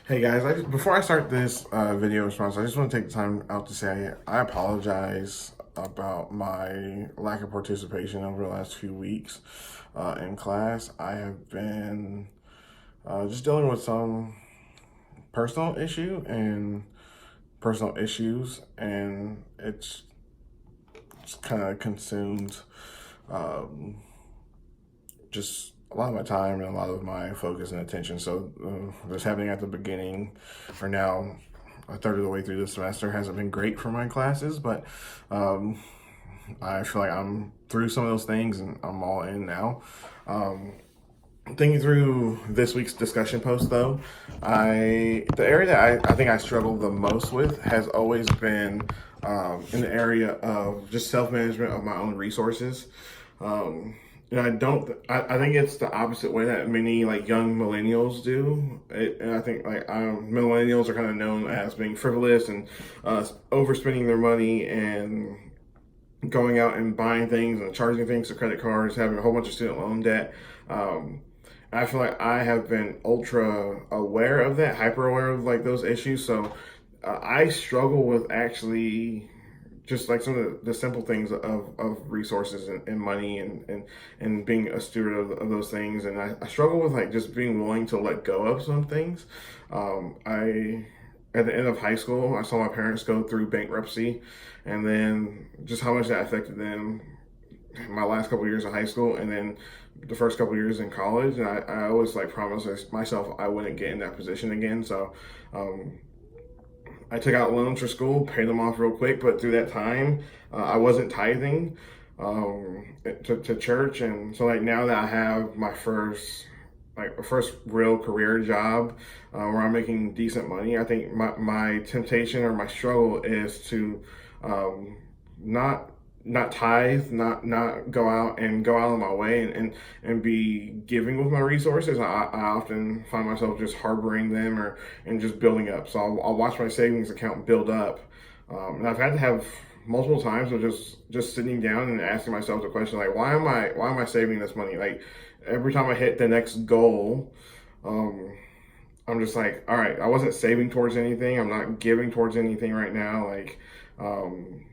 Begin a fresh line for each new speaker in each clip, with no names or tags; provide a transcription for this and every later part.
Hey guys, before I start this video response, I just want to take the time out to say I apologize about my lack of participation over the last few weeks in class. I have been just dealing with some personal issue and personal issues, and it's just kind of consumed um, just a lot of my time and a lot of my focus and attention. So this happening at the beginning, or now a third of the way through the semester, hasn't been great for my classes, but um, I feel like I'm through some of those things and I'm all in now. Thinking through this week's discussion post, though, the area that I think I struggled the most with has always been in the area of just self management of my own resources. Um, and I think it's the opposite way that many like young millennials do. And I think like millennials are kind of known as being frivolous and overspending their money and going out and buying things and charging things to credit cards, having a whole bunch of student loan debt. Um, I feel like I have been ultra aware of that, hyper aware of like those issues. So I struggle with actually just like some of the simple things of resources and money and being a steward of those things. And I struggle with like just being willing to let go of some things. I at the end of high school, I saw my parents go through bankruptcy, and then just how much that affected them my last couple of years of high school, and then the first couple of years in college. And I always like promised myself I wouldn't get in that position again. So um, I took out loans for school, paid them off real quick, but through that time, I wasn't tithing to church, and so like now that I have my first real career job where I'm making decent money, I think my temptation or my struggle is to not not tithe, not go out of my way and be giving with my resources. I often find myself just harboring them or and just building up. So I'll watch my savings account build up, and I've had to have multiple times of just sitting down and asking myself the question like, why am I saving this money? Like every time I hit the next goal, um, I'm just like, all right, I wasn't saving towards anything. I'm not giving towards anything right now. Like, um,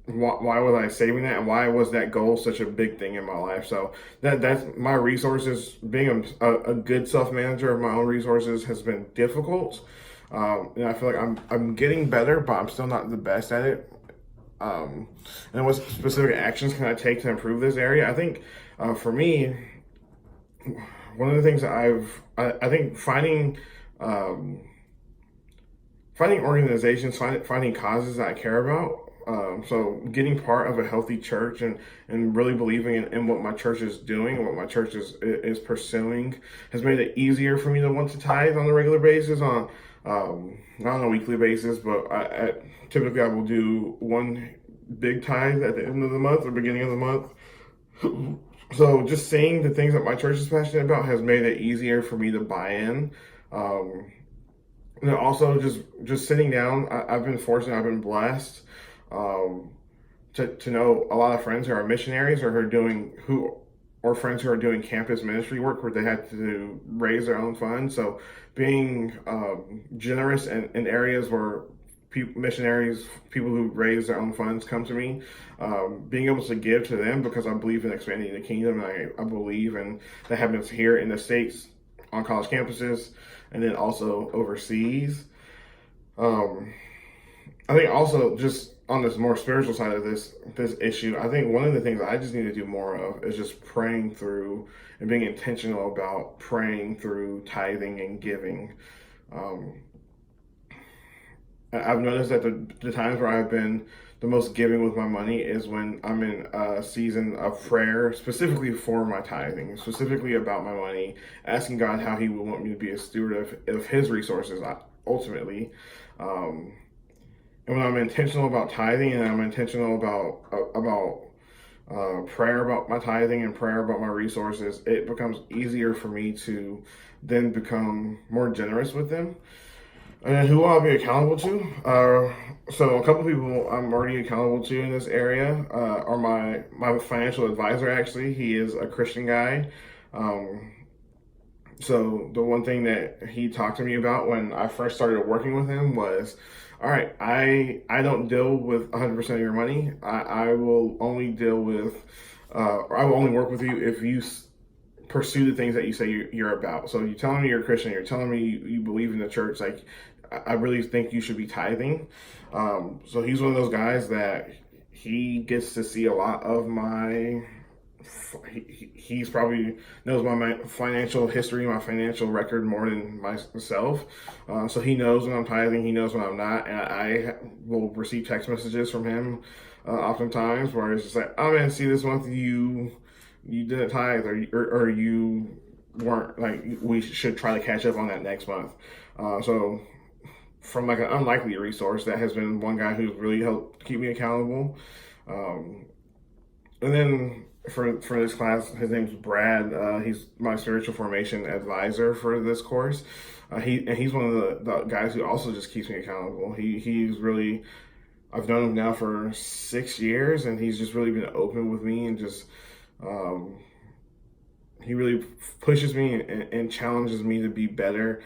why was I saving that, and why was that goal such a big thing in my life? So that's my resources. Being a good self manager of my own resources has been difficult, and I feel like I'm getting better, but I'm still not the best at it. And what specific actions can I take to improve this area? I think for me, one of the things that I think um, finding organizations, finding causes that I care about. So getting part of a healthy church and really believing in what my church is doing, what my church is pursuing, has made it easier for me to want to tithe on a regular basis, on not on a weekly basis, but typically I will do one big tithe at the end of the month or beginning of the month. So just seeing the things that my church is passionate about has made it easier for me to buy in. Um, and then also just sitting down, I've been fortunate, I've been blessed um, to know a lot of friends who are missionaries or friends who are doing campus ministry work where they had to raise their own funds. So being generous in areas where missionaries, people who raise their own funds come to me, being able to give to them because I believe in expanding the kingdom. And I believe in that happens here in the States on college campuses and then also overseas. Um, I think also just on this more spiritual side of this issue, I think one of the things I just need to do more of is just praying through and being intentional about praying through tithing and giving. Um, I've noticed that the times where I've been the most giving with my money is when I'm in a season of prayer, specifically for my tithing, specifically about my money, asking God how He would want me to be a steward of His resources ultimately. Um, and when I'm intentional about tithing and I'm intentional about prayer about my tithing and prayer about my resources, it becomes easier for me to then become more generous with them. And who I'll be accountable to? So a couple people I'm already accountable to in this area are my financial advisor. Actually, he is a Christian guy. Um, So the one thing that he talked to me about when I first started working with him was, all right, I don't deal with 100% of your money. I will only deal with, or I will only work with you if you pursue the things that you say you're about. So you're telling me you're a Christian, you're telling me you believe in the church. Like, I really think you should be tithing. So he's one of those guys that he gets to see a lot of my. He's probably knows my financial history, my financial record more than myself. So he knows when I'm tithing, he knows when I'm not, and I will receive text messages from him oftentimes where it's just like, "Oh man, see this month you didn't tithe, or you weren't, like, we should try to catch up on that next month." So from like an unlikely resource, that has been one guy who's really helped keep me accountable. Um, and then for this class, his name's Brad. He's my spiritual formation advisor for this course. He's one of the guys who also just keeps me accountable. He's really, I've known him now for 6 years, and he's just really been open with me, and just um, he really pushes me and challenges me to be better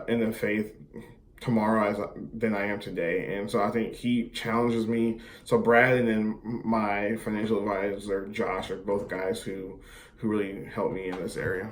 in the faith tomorrow than I am today. And so I think he challenges me. So Brad and then my financial advisor Josh are both guys who really help me in this area.